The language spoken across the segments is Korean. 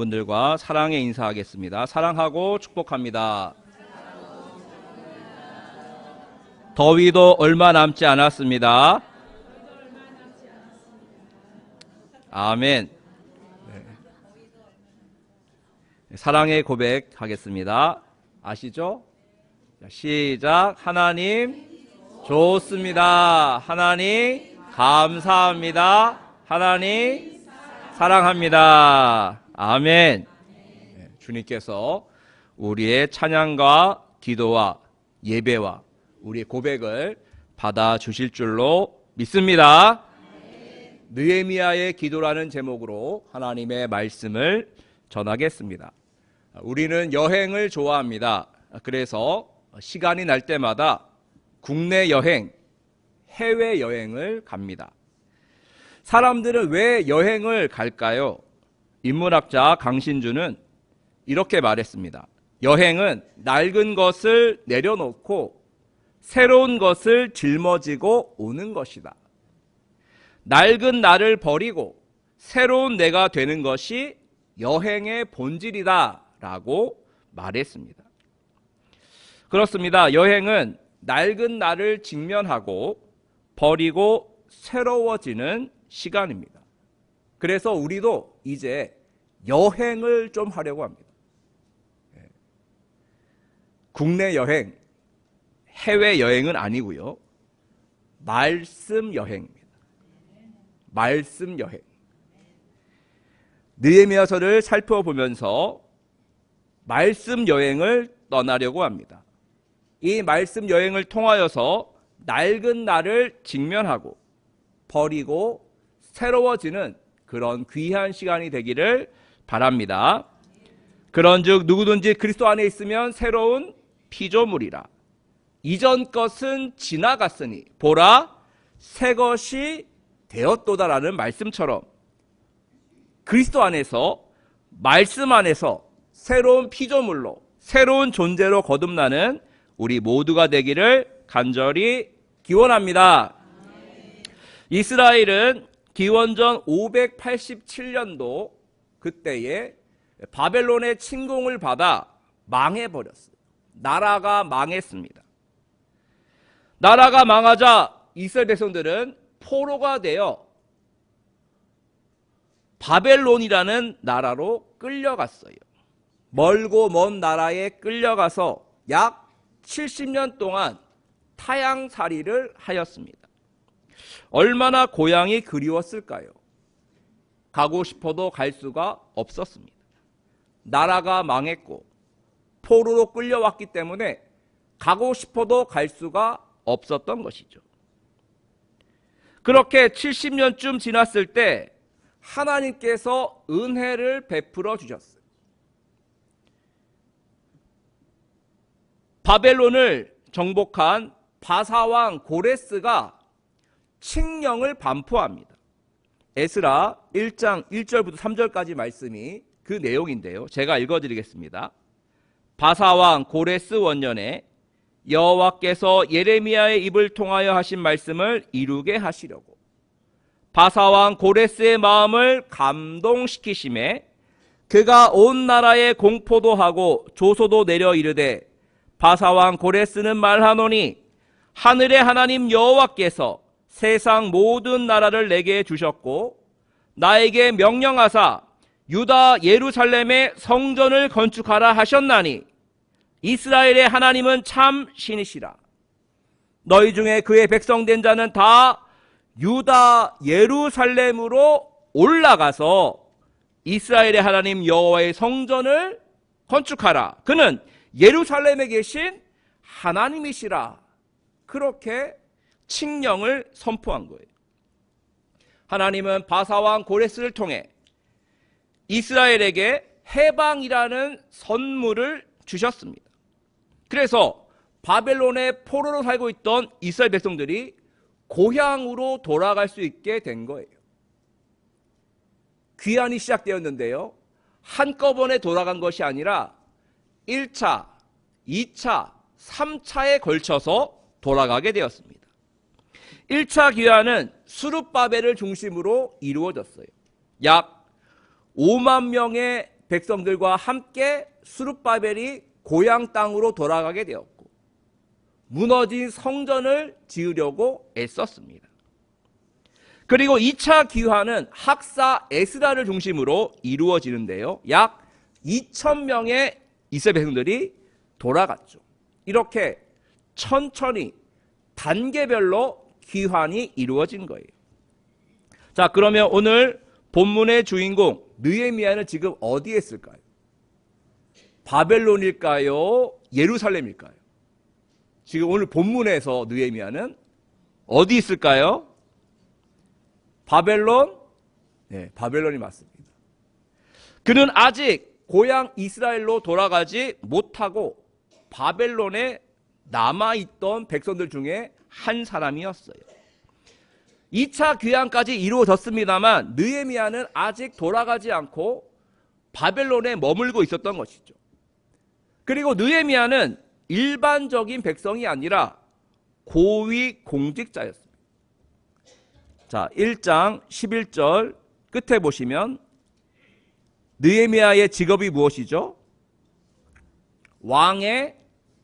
분들과 사랑의 인사하겠습니다. 사랑하고 축복합니다. 더위도 얼마 남지 않았습니다. 아멘. 네. 사랑의 고백하겠습니다. 아시죠? 자, 시작. 하나님 좋습니다. 하나님 감사합니다. 하나님 사랑합니다. 아멘. 네, 주님께서 우리의 찬양과 기도와 예배와 우리의 고백을 받아주실 줄로 믿습니다. 느헤미야의 기도라는 제목으로 하나님의 말씀을 전하겠습니다. 우리는 여행을 좋아합니다. 그래서 시간이 날 때마다 국내 여행, 해외 여행을 갑니다. 사람들은 왜 여행을 갈까요? 인문학자 강신주는 이렇게 말했습니다. 여행은 낡은 것을 내려놓고 새로운 것을 짊어지고 오는 것이다. 낡은 나를 버리고 새로운 내가 되는 것이 여행의 본질이다 라고 말했습니다. 그렇습니다. 여행은 낡은 나를 직면하고 버리고 새로워지는 시간입니다. 그래서 우리도 이제 여행을 좀 하려고 합니다. 국내 여행, 해외 여행은 아니고요. 말씀 여행입니다. 말씀 여행. 느헤미야서를 살펴보면서 말씀 여행을 떠나려고 합니다. 이 말씀 여행을 통하여서 낡은 나를 직면하고 버리고 새로워지는 그런 귀한 시간이 되기를 바랍니다. 그런즉 누구든지 그리스도 안에 있으면 새로운 피조물이라. 이전 것은 지나갔으니 보라 새 것이 되었도다라는 말씀처럼 그리스도 안에서 말씀 안에서 새로운 피조물로 새로운 존재로 거듭나는 우리 모두가 되기를 간절히 기원합니다. 이스라엘은 기원전 587년도 그때에 바벨론의 침공을 받아 망해버렸어요. 나라가 망했습니다. 나라가 망하자 이스라엘 백성들은 포로가 되어 바벨론이라는 나라로 끌려갔어요. 멀고 먼 나라에 끌려가서 약 70년 동안 타향살이를 하였습니다. 얼마나 고향이 그리웠을까요? 가고 싶어도 갈 수가 없었습니다. 나라가 망했고 포로로 끌려왔기 때문에 가고 싶어도 갈 수가 없었던 것이죠. 그렇게 70년쯤 지났을 때 하나님께서 은혜를 베풀어 주셨어요. 바벨론을 정복한 바사왕 고레스가 칙령을 반포합니다. 에스라 1장 1절부터 3절까지 말씀이 그 내용인데요. 제가 읽어드리겠습니다. 바사왕 고레스 원년에 여호와께서 예레미야의 입을 통하여 하신 말씀을 이루게 하시려고 바사왕 고레스의 마음을 감동시키심에 그가 온 나라에 공포도 하고 조소도 내려 이르되 바사왕 고레스는 말하노니 하늘의 하나님 여호와께서 세상 모든 나라를 내게 주셨고 나에게 명령하사 유다 예루살렘에 성전을 건축하라 하셨나니 이스라엘의 하나님은 참 신이시라. 너희 중에 그의 백성된 자는 다 유다 예루살렘으로 올라가서 이스라엘의 하나님 여호와의 성전을 건축하라. 그는 예루살렘에 계신 하나님이시라. 그렇게 칙령을 선포한 거예요. 하나님은 바사왕 고레스를 통해 이스라엘에게 해방이라는 선물을 주셨습니다. 그래서 바벨론의 포로로 살고 있던 이스라엘 백성들이 고향으로 돌아갈 수 있게 된 거예요. 귀환이 시작되었는데요. 한꺼번에 돌아간 것이 아니라 1차, 2차, 3차에 걸쳐서 돌아가게 되었습니다. 1차 귀환은 수룹바벨을 중심으로 이루어졌어요. 약 5만 명의 백성들과 함께 스룹바벨이 고향 땅으로 돌아가게 되었고 무너진 성전을 지으려고 애썼습니다. 그리고 2차 귀환은 학사 에스라를 중심으로 이루어지는데요. 약 2,000명의 이스라엘 백성들이 돌아갔죠. 이렇게 천천히 단계별로 귀환이 이루어진 거예요. 자, 그러면 오늘 본문의 주인공 느헤미야는 지금 어디에 있을까요? 바벨론일까요? 예루살렘일까요? 지금 오늘 본문에서 느헤미야는 어디 있을까요? 바벨론? 네, 바벨론이 맞습니다. 그는 아직 고향 이스라엘로 돌아가지 못하고 바벨론에 남아있던 백성들 중에 한 사람이었어요. 2차 귀환까지 이루어졌습니다만 느헤미야는 아직 돌아가지 않고 바벨론에 머물고 있었던 것이죠. 그리고 느헤미야는 일반적인 백성이 아니라 고위 공직자였습니다. 자, 1장 11절 끝에 보시면 느헤미야의 직업이 무엇이죠? 왕의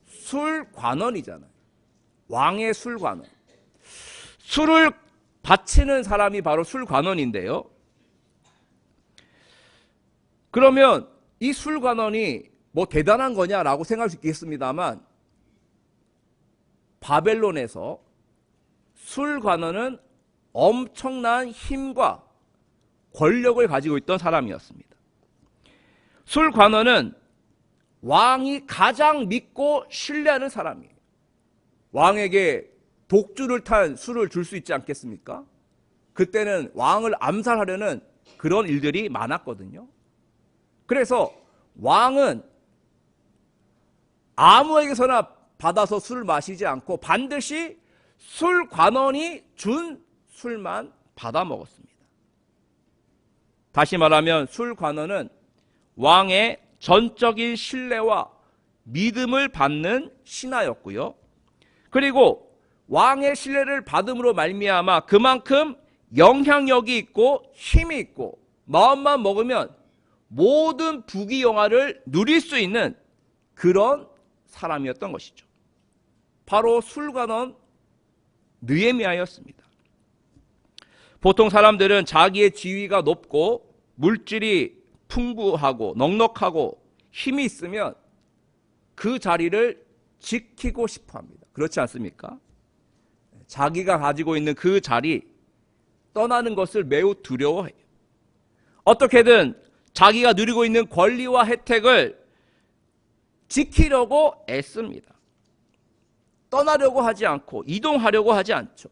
술관원이잖아요. 왕의 술관원. 술을 바치는 사람이 바로 술관원인데요. 그러면 이 술관원이 뭐 대단한 거냐라고 생각할 수 있겠습니다만 바벨론에서 술관원은 엄청난 힘과 권력을 가지고 있던 사람이었습니다. 술관원은 왕이 가장 믿고 신뢰하는 사람이에요. 왕에게 독주를 탄 술을 줄 수 있지 않겠습니까? 그때는 왕을 암살하려는 그런 일들이 많았거든요. 그래서 왕은 아무에게서나 받아서 술을 마시지 않고 반드시 술관원이 준 술만 받아 먹었습니다. 다시 말하면 술관원은 왕의 전적인 신뢰와 믿음을 받는 신하였고요. 그리고 왕의 신뢰를 받음으로 말미암아 그만큼 영향력이 있고 힘이 있고 마음만 먹으면 모든 부귀영화를 누릴 수 있는 그런 사람이었던 것이죠. 바로 술관원 느헤미야였습니다. 보통 사람들은 자기의 지위가 높고 물질이 풍부하고 넉넉하고 힘이 있으면 그 자리를 지키고 싶어 합니다. 그렇지 않습니까? 자기가 가지고 있는 그 자리 떠나는 것을 매우 두려워해요. 어떻게든 자기가 누리고 있는 권리와 혜택을 지키려고 애씁니다. 떠나려고 하지 않고 이동하려고 하지 않죠.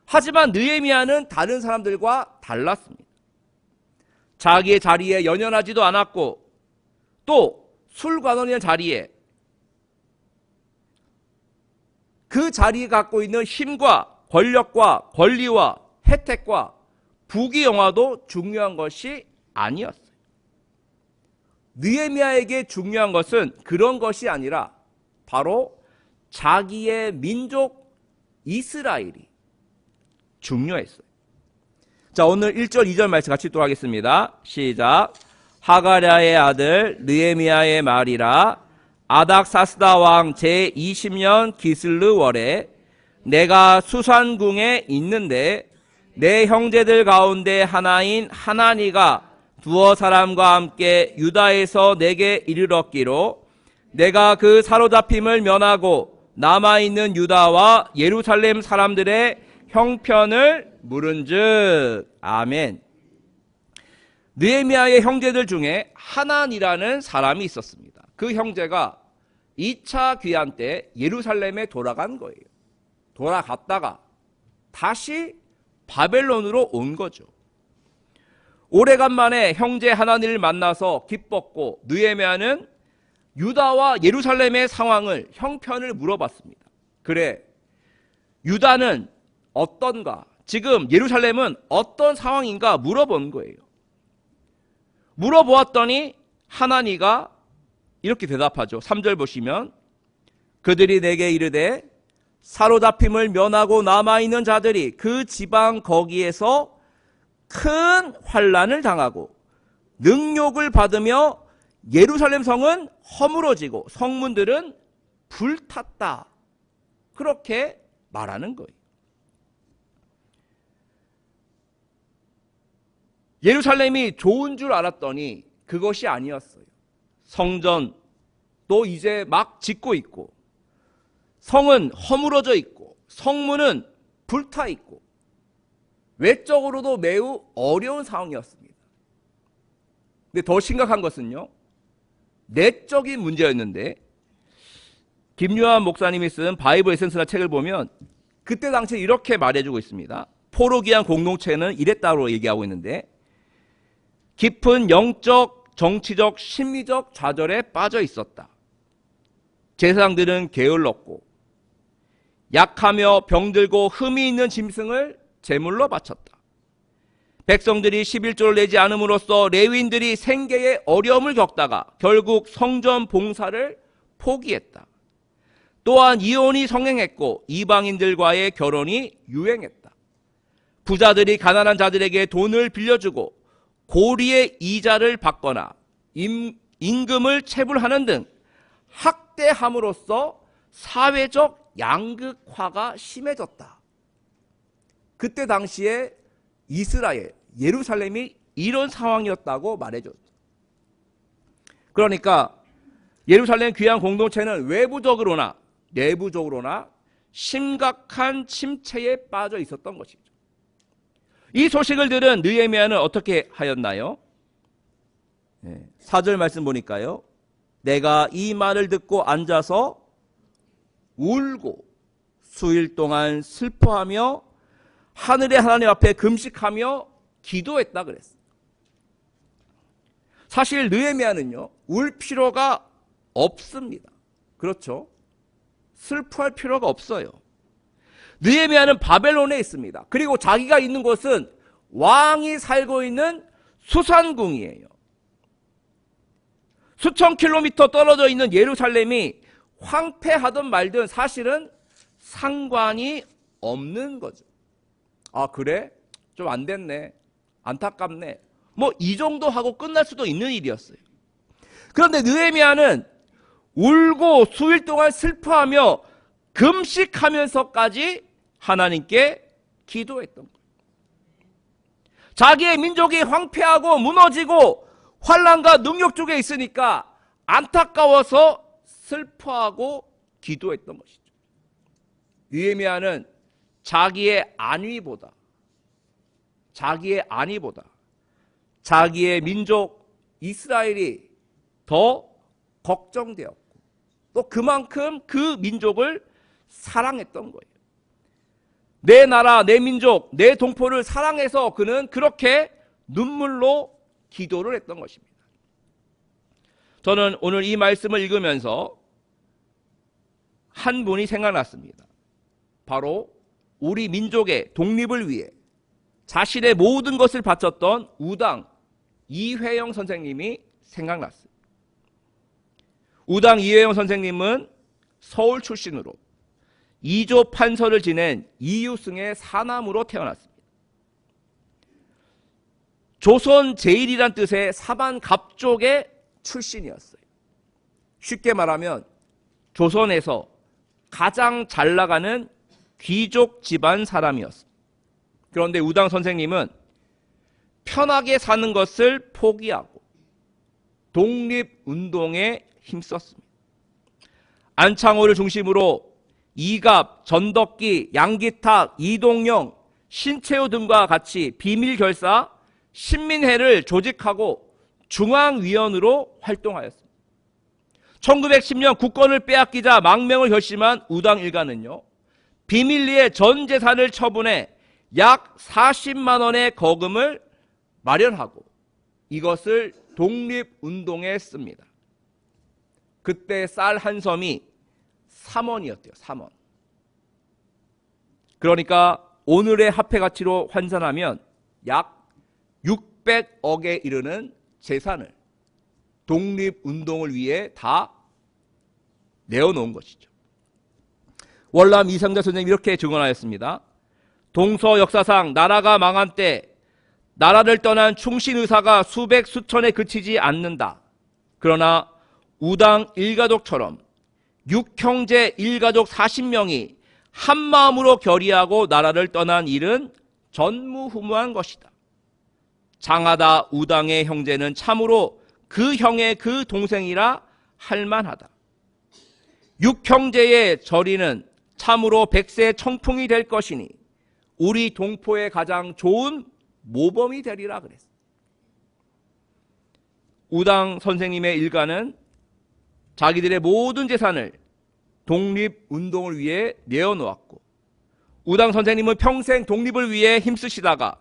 하지만 느헤미야는 다른 사람들과 달랐습니다. 자기의 자리에 연연하지도 않았고 또 술관원의 자리에 그 자리에 갖고 있는 힘과 권력과 권리와 혜택과 부귀영화도 중요한 것이 아니었어요. 느헤미야에게 중요한 것은 그런 것이 아니라 바로 자기의 민족 이스라엘이 중요했어요. 자, 오늘 1절 2절 말씀 같이 또 하겠습니다. 시작. 하가랴의 아들 느헤미야의 말이라. 아닥사스다 왕 제20년 기슬르 월에 내가 수산궁에 있는데 내 형제들 가운데 하나인 하나니가 두어 사람과 함께 유다에서 내게 이르렀기로 내가 그 사로잡힘을 면하고 남아있는 유다와 예루살렘 사람들의 형편을 물은즉. 아멘. 느헤미야의 형제들 중에 하난이라는 사람이 있었습니다. 그 형제가 2차 귀환 때 예루살렘에 돌아간 거예요. 돌아갔다가 다시 바벨론으로 온 거죠. 오래간만에 형제 하나님을 만나서 기뻤고 느헤미야는 유다와 예루살렘의 상황을 형편을 물어봤습니다. 그래, 유다는 어떤가? 지금 예루살렘은 어떤 상황인가 물어본 거예요. 물어보았더니 하나니가 이렇게 대답하죠. 3절 보시면 그들이 내게 이르되 사로잡힘을 면하고 남아있는 자들이 그 지방 거기에서 큰 환난을 당하고 능욕을 받으며 예루살렘 성은 허물어지고 성문들은 불탔다. 그렇게 말하는 거예요. 예루살렘이 좋은 줄 알았더니 그것이 아니었어요. 성전도 이제 막 짓고 있고, 성은 허물어져 있고, 성문은 불타 있고, 외적으로도 매우 어려운 상황이었습니다. 근데 더 심각한 것은요, 내적인 문제였는데, 김유한 목사님이 쓴 바이블 에센스라는 책을 보면 그때 당시에 이렇게 말해주고 있습니다. 포로기한 공동체는 이랬다고 얘기하고 있는데, 깊은 영적, 정치적, 심리적 좌절에 빠져 있었다. 제사장들은 게을렀고 약하며 병들고 흠이 있는 짐승을 제물로 바쳤다. 백성들이 11조를 내지 않음으로써 레위인들이 생계에 어려움을 겪다가 결국 성전 봉사를 포기했다. 또한 이혼이 성행했고 이방인들과의 결혼이 유행했다. 부자들이 가난한 자들에게 돈을 빌려주고 고리의 이자를 받거나 임금을 체불하는 등 학대함으로써 사회적 양극화가 심해졌다. 그때 당시에 이스라엘, 예루살렘이 이런 상황이었다고 말해줬다. 그러니까 예루살렘 귀한 공동체는 외부적으로나 내부적으로나 심각한 침체에 빠져 있었던 것이죠. 이 소식을 들은 느헤미야는 어떻게 하였나요? 4절 말씀 보니까요. 내가 이 말을 듣고 앉아서 울고 수일 동안 슬퍼하며 하늘의 하나님 앞에 금식하며 기도했다 그랬어요. 사실 느헤미야는요, 울 필요가 없습니다. 그렇죠? 슬퍼할 필요가 없어요. 느헤미야는 바벨론에 있습니다. 그리고 자기가 있는 곳은 왕이 살고 있는 수산궁이에요. 수천 킬로미터 떨어져 있는 예루살렘이 황폐하든 말든 사실은 상관이 없는 거죠. 아, 그래? 좀 안 됐네. 안타깝네. 뭐 이 정도 하고 끝날 수도 있는 일이었어요. 그런데 느헤미야는 울고 수일 동안 슬퍼하며 금식하면서까지 하나님께 기도했던 거예요. 자기의 민족이 황폐하고 무너지고 환난과 능력 쪽에 있으니까 안타까워서 슬퍼하고 기도했던 것이죠. 느헤미야는 자기의 안위보다 자기의 민족 이스라엘이 더 걱정되었고 또 그만큼 그 민족을 사랑했던 거예요. 내 나라, 내 민족, 내 동포를 사랑해서 그는 그렇게 눈물로 기도를 했던 것입니다. 저는 오늘 이 말씀을 읽으면서 한 분이 생각났습니다. 바로 우리 민족의 독립을 위해 자신의 모든 것을 바쳤던 우당 이회영 선생님이 생각났어요. 우당 이회영 선생님은 서울 출신으로 2조 판서를 지낸 이유승의 사남으로 태어났습니다. 조선 제일이란 뜻의 사반갑족의 출신이었어요. 쉽게 말하면 조선에서 가장 잘 나가는 귀족 집안 사람이었습니다. 그런데 우당 선생님은 편하게 사는 것을 포기하고 독립운동에 힘썼습니다. 안창호를 중심으로 이갑, 전덕기, 양기탁, 이동영, 신채호 등과 같이 비밀결사 신민회를 조직하고 중앙위원으로 활동하였습니다. 1910년 국권을 빼앗기자 망명을 결심한 우당 일가는요, 비밀리에 전 재산을 처분해 약 40만 원의 거금을 마련하고 이것을 독립운동에 씁니다. 그때 쌀 한 섬이 3원이었대요. 3원. 그러니까 오늘의 화폐 가치로 환산하면 약 600억에 이르는 재산을 독립운동을 위해 다 내어놓은 것이죠. 월남 이상자 선생님이 이렇게 증언하였습니다. 동서 역사상 나라가 망한 때 나라를 떠난 충신 의사가 수백 수천에 그치지 않는다. 그러나 우당 일가족처럼 육형제 일가족 40명이 한마음으로 결의하고 나라를 떠난 일은 전무후무한 것이다. 장하다 우당의 형제는 참으로 그 형의 그 동생이라 할만하다. 육형제의 절이는 참으로 백세 청풍이 될 것이니 우리 동포의 가장 좋은 모범이 되리라 그랬어. 우당 선생님의 일가는 자기들의 모든 재산을 독립운동을 위해 내어놓았고, 우당 선생님은 평생 독립을 위해 힘쓰시다가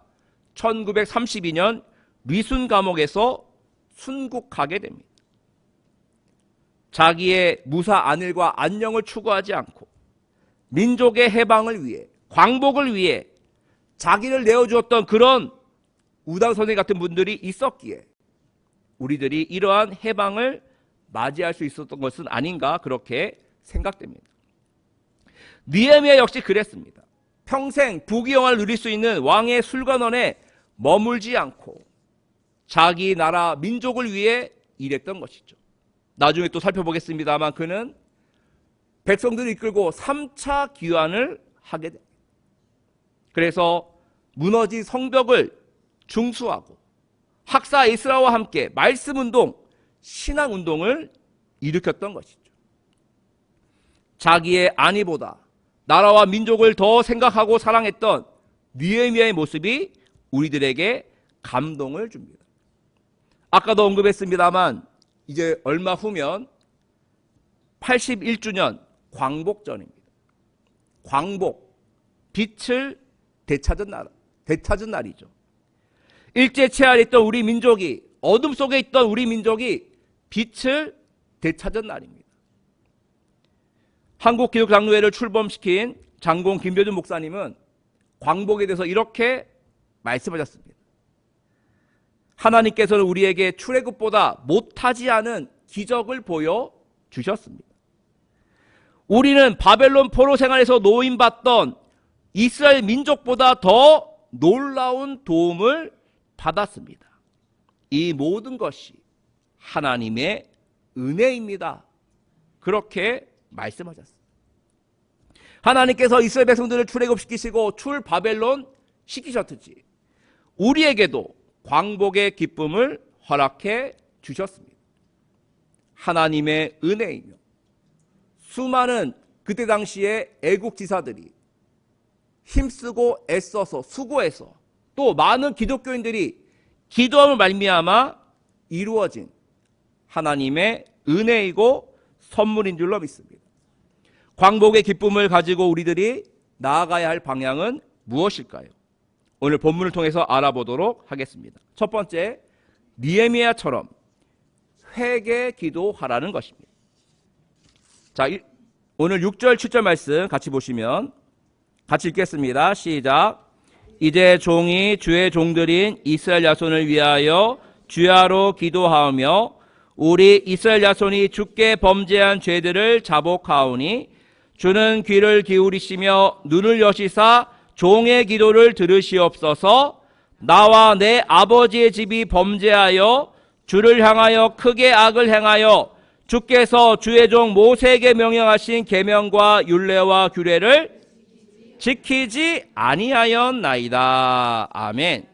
1932년 리순 감옥에서 순국하게 됩니다. 자기의 무사 안일과 안녕을 추구하지 않고 민족의 해방을 위해, 광복을 위해 자기를 내어주었던 그런 우당 선생님 같은 분들이 있었기에 우리들이 이러한 해방을 맞이할 수 있었던 것은 아닌가, 그렇게 생각됩니다. 느헤미야 역시 그랬습니다. 평생 부귀영화를 누릴 수 있는 왕의 술관원에 머물지 않고 자기 나라 민족을 위해 일했던 것이죠. 나중에 또 살펴보겠습니다만 그는 백성들을 이끌고 3차 귀환을 하게 됩니다. 그래서 무너진 성벽을 중수하고 학사 에스라와 함께 말씀운동, 신앙운동을 일으켰던 것이죠. 자기의 안위보다 나라와 민족을 더 생각하고 사랑했던 느헤미야의 모습이 우리들에게 감동을 줍니다. 아까도 언급했습니다만 이제 얼마 후면 81주년 광복전입니다. 광복, 빛을 되찾은 날이죠. 일제체할했던 우리 민족이, 어둠 속에 있던 우리 민족이 빛을 되찾은 날입니다. 한국기독장로회를 출범시킨 장공 김표준 목사님은 광복에 대해서 이렇게 말씀하셨습니다. 하나님께서는 우리에게 출애굽보다 못하지 않은 기적을 보여주셨습니다. 우리는 바벨론 포로 생활에서 노임받던 이스라엘 민족보다 더 놀라운 도움을 받았습니다. 이 모든 것이 하나님의 은혜입니다. 그렇게 말씀하셨습니다. 하나님께서 이스라엘 백성들을 출애굽시키시고 출바벨론 시키셨듯이 우리에게도 광복의 기쁨을 허락해 주셨습니다. 하나님의 은혜이며 수많은 그때 당시에 애국 지사들이 힘쓰고 애써서 수고해서 또 많은 기독교인들이 기도함을 말미암아 이루어진 하나님의 은혜이고 선물인 줄로 믿습니다. 광복의 기쁨을 가지고 우리들이 나아가야 할 방향은 무엇일까요? 오늘 본문을 통해서 알아보도록 하겠습니다. 첫 번째, 느헤미야처럼 회개 기도하라는 것입니다. 자, 오늘 6절 7절 말씀 같이 보시면 같이 읽겠습니다. 시작. 이제 종이 주의 종들인 이스라엘 야손을 위하여 주야로 기도하며 우리 이스라엘 야손이 주께 범죄한 죄들을 자복하오니 주는 귀를 기울이시며 눈을 여시사 종의 기도를 들으시옵소서. 나와 내 아버지의 집이 범죄하여 주를 향하여 크게 악을 행하여 주께서 주의 종 모세에게 명령하신 계명과 율례와 규례를 지키지 아니하였나이다. 아멘.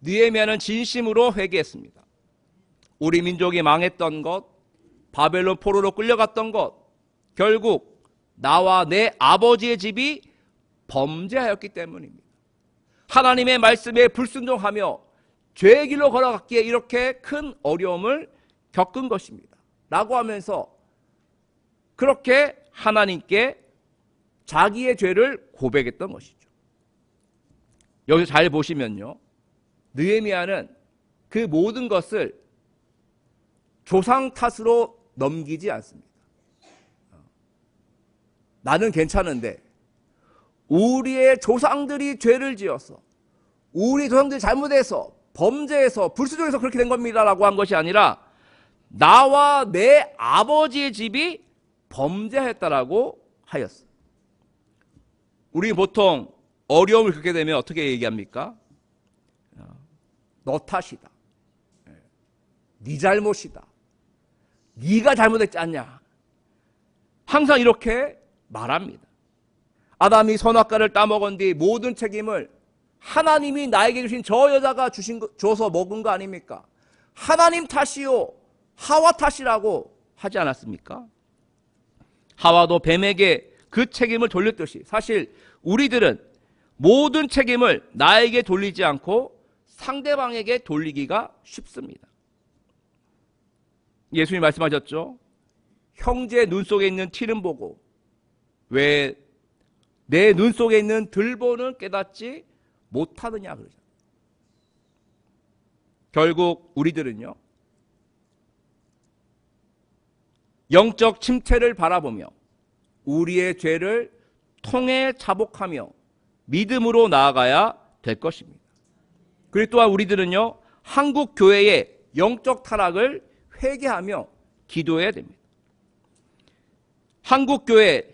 느헤미야는 진심으로 회개했습니다. 우리 민족이 망했던 것, 바벨론 포로로 끌려갔던 것, 결국 나와 내 아버지의 집이 범죄하였기 때문입니다. 하나님의 말씀에 불순종하며 죄의 길로 걸어갔기에 이렇게 큰 어려움을 겪은 것입니다. 라고 하면서 그렇게 하나님께 자기의 죄를 고백했던 것이죠. 여기서 잘 보시면요, 느헤미야는 그 모든 것을 조상 탓으로 넘기지 않습니다. 나는 괜찮은데 우리의 조상들이 죄를 지어서 우리 조상들이 잘못해서 범죄해서 불순종해서 그렇게 된 겁니다 라고 한 것이 아니라 나와 내 아버지의 집이 범죄했다라고 하였어요. 우리 보통 어려움을 겪게 되면 어떻게 얘기합니까? 너 탓이다. 네 잘못이다. 네가 잘못했지 않냐. 항상 이렇게 말합니다. 아담이 선악과를 따먹은 뒤 모든 책임을 하나님이 나에게 주신 저 여자가 줘서 먹은 거 아닙니까? 하나님 탓이요, 하와 탓이라고 하지 않았습니까? 하와도 뱀에게 그 책임을 돌렸듯이 사실 우리들은 모든 책임을 나에게 돌리지 않고 상대방에게 돌리기가 쉽습니다. 예수님이 말씀하셨죠. 형제 눈 속에 있는 티는 보고 왜 내 눈 속에 있는 들보는 깨닫지 못하느냐 그러죠. 결국 우리들은요, 영적 침체를 바라보며 우리의 죄를 통해 자복하며 믿음으로 나아가야 될 것입니다. 그리고 또한 우리들은요, 한국 교회의 영적 타락을 회개하며 기도해야 됩니다.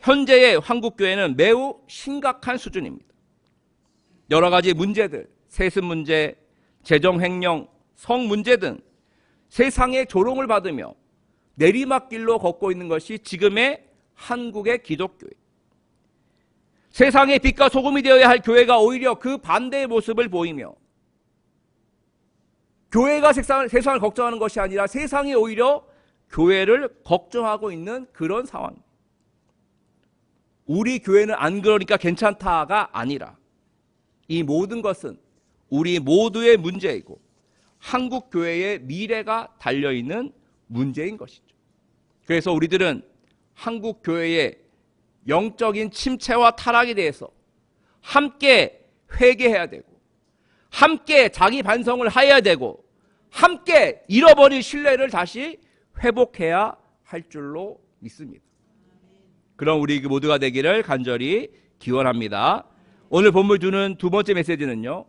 현재의 한국 교회는 매우 심각한 수준입니다. 여러 가지 문제들, 세습 문제, 재정 횡령, 성 문제 등 세상의 조롱을 받으며 내리막길로 걷고 있는 것이 지금의 한국의 기독교회. 세상의 빛과 소금이 되어야 할 교회가 오히려 그 반대의 모습을 보이며 교회가 세상을 걱정하는 것이 아니라 세상이 오히려 교회를 걱정하고 있는 그런 상황입니다. 우리 교회는 안 그러니까 괜찮다가 아니라 이 모든 것은 우리 모두의 문제이고 한국 교회의 미래가 달려있는 문제인 것이죠. 그래서 우리들은 한국 교회의 영적인 침체와 타락에 대해서 함께 회개해야 되고 함께 자기 반성을 해야 되고 함께 잃어버린 신뢰를 다시 회복해야 할 줄로 믿습니다. 그럼 우리 모두가 되기를 간절히 기원합니다. 오늘 본문 주는 두 번째 메시지는요,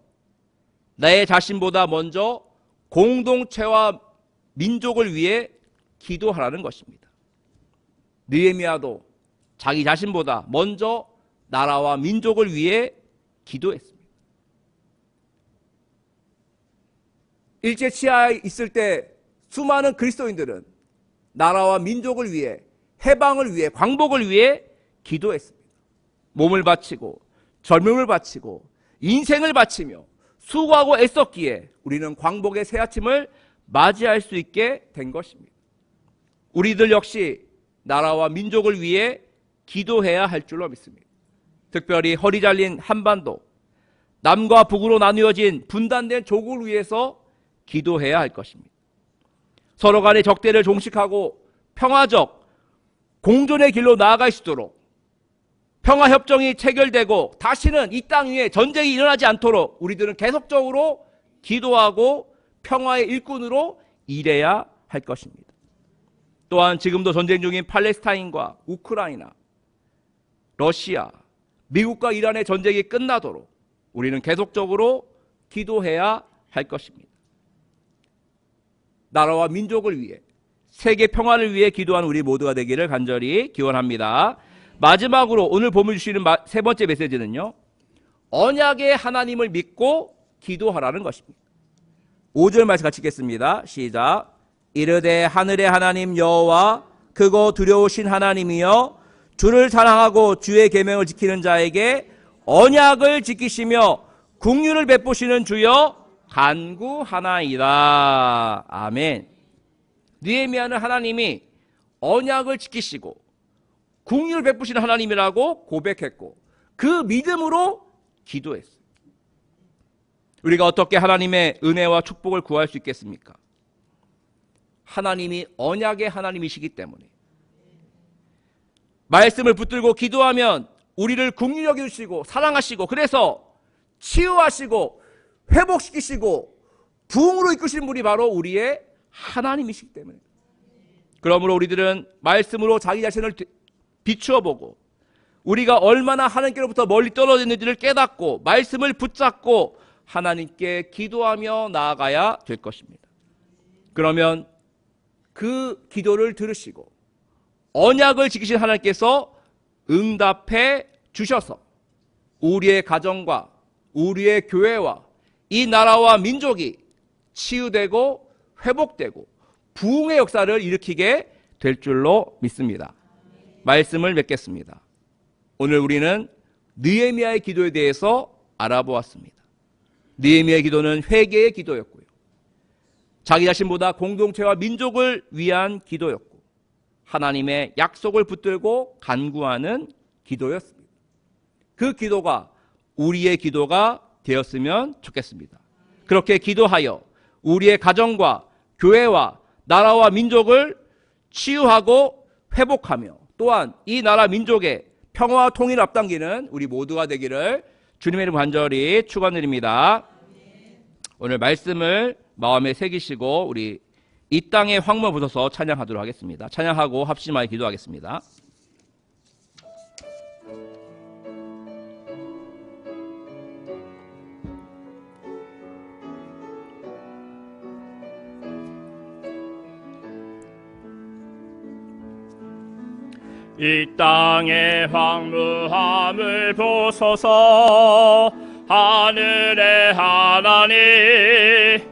나의 자신보다 먼저 공동체와 민족을 위해 기도하라는 것입니다. 느헤미야도 자기 자신보다 먼저 나라와 민족을 위해 기도했습니다. 일제치하에 있을 때 수많은 그리스도인들은 나라와 민족을 위해, 해방을 위해, 광복을 위해 기도했습니다. 몸을 바치고 젊음을 바치고 인생을 바치며 수고하고 애썼기에 우리는 광복의 새 아침을 맞이할 수 있게 된 것입니다. 우리들 역시 나라와 민족을 위해 기도해야 할 줄로 믿습니다. 특별히 허리 잘린 한반도, 남과 북으로 나누어진 분단된 조국을 위해서 기도해야 할 것입니다. 서로 간의 적대를 종식하고 평화적 공존의 길로 나아갈 수 있도록 평화협정이 체결되고 다시는 이 땅 위에 전쟁이 일어나지 않도록 우리들은 계속적으로 기도하고 평화의 일꾼으로 일해야 할 것입니다. 또한 지금도 전쟁 중인 팔레스타인과 우크라이나, 러시아, 미국과 이란의 전쟁이 끝나도록 우리는 계속적으로 기도해야 할 것입니다. 나라와 민족을 위해, 세계 평화를 위해 기도하는 우리 모두가 되기를 간절히 기원합니다. 마지막으로 오늘 본문 주시는 세 번째 메시지는요, 언약의 하나님을 믿고 기도하라는 것입니다. 5절 말씀 같이 읽겠습니다. 시작. 이르되 하늘의 하나님 여호와 크고 두려우신 하나님이여 주를 사랑하고 주의 계명을 지키는 자에게 언약을 지키시며 긍휼을 베푸시는 주여 간구하나이다. 아멘. 느헤미야는 하나님이 언약을 지키시고 긍휼을 베푸시는 하나님이라고 고백했고 그 믿음으로 기도했어요. 우리가 어떻게 하나님의 은혜와 축복을 구할 수 있겠습니까? 하나님이 언약의 하나님이시기 때문에 말씀을 붙들고 기도하면 우리를 긍휼히 여기시고 사랑하시고 그래서 치유하시고 회복시키시고 부흥으로 이끄시는 분이 바로 우리의 하나님이시기 때문에 그러므로 우리들은 말씀으로 자기 자신을 비추어 보고 우리가 얼마나 하나님께로부터 멀리 떨어져 있는지를 깨닫고 말씀을 붙잡고 하나님께 기도하며 나아가야 될 것입니다. 그러면 그 기도를 들으시고 언약을 지키신 하나님께서 응답해 주셔서 우리의 가정과 우리의 교회와 이 나라와 민족이 치유되고 회복되고 부흥의 역사를 일으키게 될 줄로 믿습니다. 말씀을 맺겠습니다. 오늘 우리는 느헤미야의 기도에 대해서 알아보았습니다. 느헤미야의 기도는 회개의 기도였고요. 자기 자신보다 공동체와 민족을 위한 기도였고 하나님의 약속을 붙들고 간구하는 기도였습니다. 그 기도가 우리의 기도가 되었으면 좋겠습니다. 그렇게 기도하여 우리의 가정과 교회와 나라와 민족을 치유하고 회복하며 또한 이 나라 민족의 평화와 통일을 앞당기는 우리 모두가 되기를 주님의 이름 간절히 축원드립니다. 오늘 말씀을 마음에 새기시고 우리 이 땅의 황무 부서서 찬양하도록 하겠습니다. 찬양하고 합심하여 기도하겠습니다. 이 땅의 황무함을 보소서. 하늘의 하나님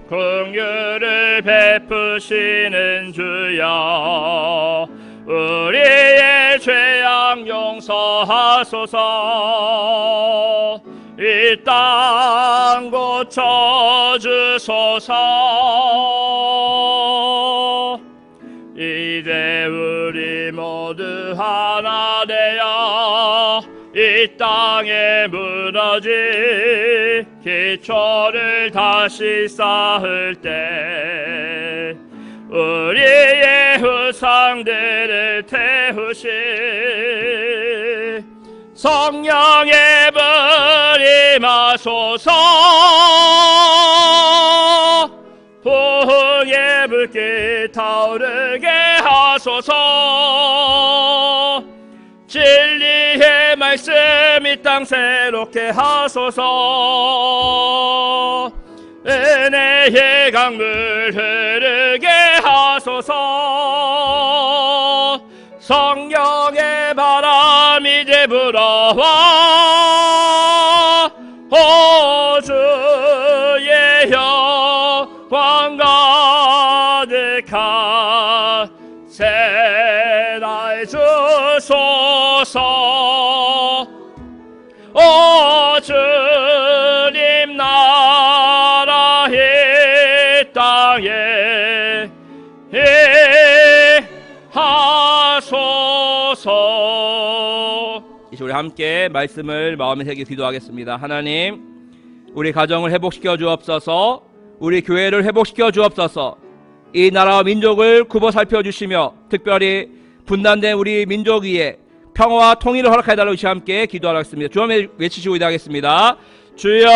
긍휼을 베푸시는 주여, 우리의 죄악 용서하소서. 이 땅 고쳐주소서. 이제 우리 모두 하나 되어 이 땅에 무너진 기초를 다시 쌓을 때 우리의 후상들을 태우시 성령의 불 임하소서. 부흥의 불길 타오르게 하소서. 진리의 말씀 이 땅 새롭게 하소서. 은혜의 강물 흐르게 하소서. 성령의 바람 이제 불어와 오 주의 영광 가득한 새날 주소서. 오 주님 나라 이 땅에 하소서. 이제 우리 함께 말씀을 마음에 새겨 기도하겠습니다. 하나님, 우리 가정을 회복시켜 주옵소서. 우리 교회를 회복시켜 주옵소서. 이 나라와 민족을 굽어 살펴주시며 특별히 분단된 우리 민족 위에 평화와 통일을 허락해달라고 이시 함께 기도하겠습니다. 주여 외치시고 기도하겠습니다. 주여.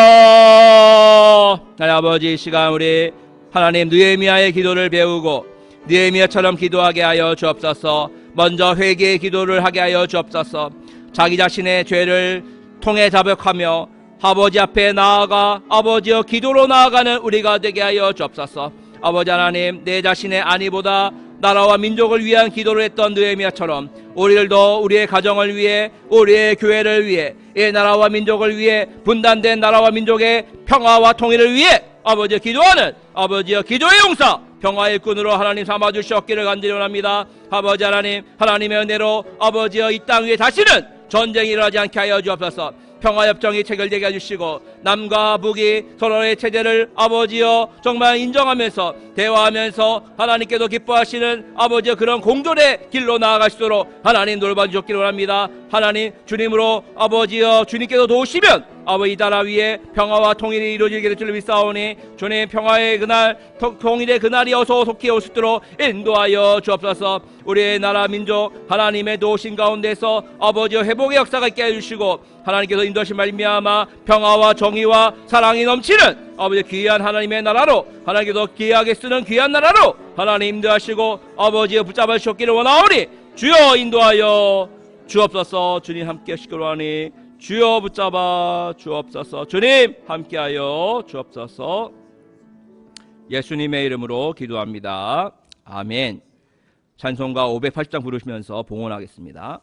하나님 아버지, 이 시간 우리 하나님 느헤미야의 기도를 배우고 느헤미야처럼 기도하게 하여 주옵소서. 먼저 회개의 기도를 하게 하여 주옵소서. 자기 자신의 죄를 통해 자백하며 아버지 앞에 나아가 아버지여 기도로 나아가는 우리가 되게 하여 주옵소서. 아버지 하나님, 내 자신의 안위보다 나라와 민족을 위한 기도를 했던 느헤미야처럼 우리들도 우리의 가정을 위해, 우리의 교회를 위해, 이 나라와 민족을 위해, 분단된 나라와 민족의 평화와 통일을 위해 아버지여 기도하는 아버지여 기도의 용사 평화의 일꾼으로 하나님 삼아주시옵기를 간절히 원합니다. 아버지 하나님, 하나님의 은혜로 아버지여 이 땅 위에 다시는 전쟁이 일어나지 않게 하여 주옵소서. 평화협정이 체결되게 해주시고 남과 북이 서로의 체제를 아버지여 정말 인정하면서 대화하면서 하나님께도 기뻐하시는 아버지여 그런 공존의 길로 나아가시도록 하나님 돌봐주셨기를 원합니다. 하나님, 주님으로 아버지여 주님께서 도우시면 아버지 이 나라 위에 평화와 통일이 이루어지게 될 줄 믿사오니 주님 평화의 그날, 통일의 그날이 어서 속히 올 수 있도록 인도하여 주옵소서. 우리의 나라 민족 하나님의 도우신 가운데서 아버지여 회복의 역사가 있게 해주시고 하나님께서 인도하신 말미암아 평화와 정의와 사랑이 넘치는 아버지 귀한 하나님의 나라로, 하나님께서 귀하게 쓰는 귀한 나라로 하나님 인도하시고 아버지여 붙잡아 주셨기를 원하오니 주여 인도하여 주옵소서. 주님 함께 하시기를 원하니 주여 붙잡아 주옵소서. 주님 함께하여 주옵소서. 예수님의 이름으로 기도합니다. 아멘. 찬송가 580장 부르시면서 봉헌하겠습니다.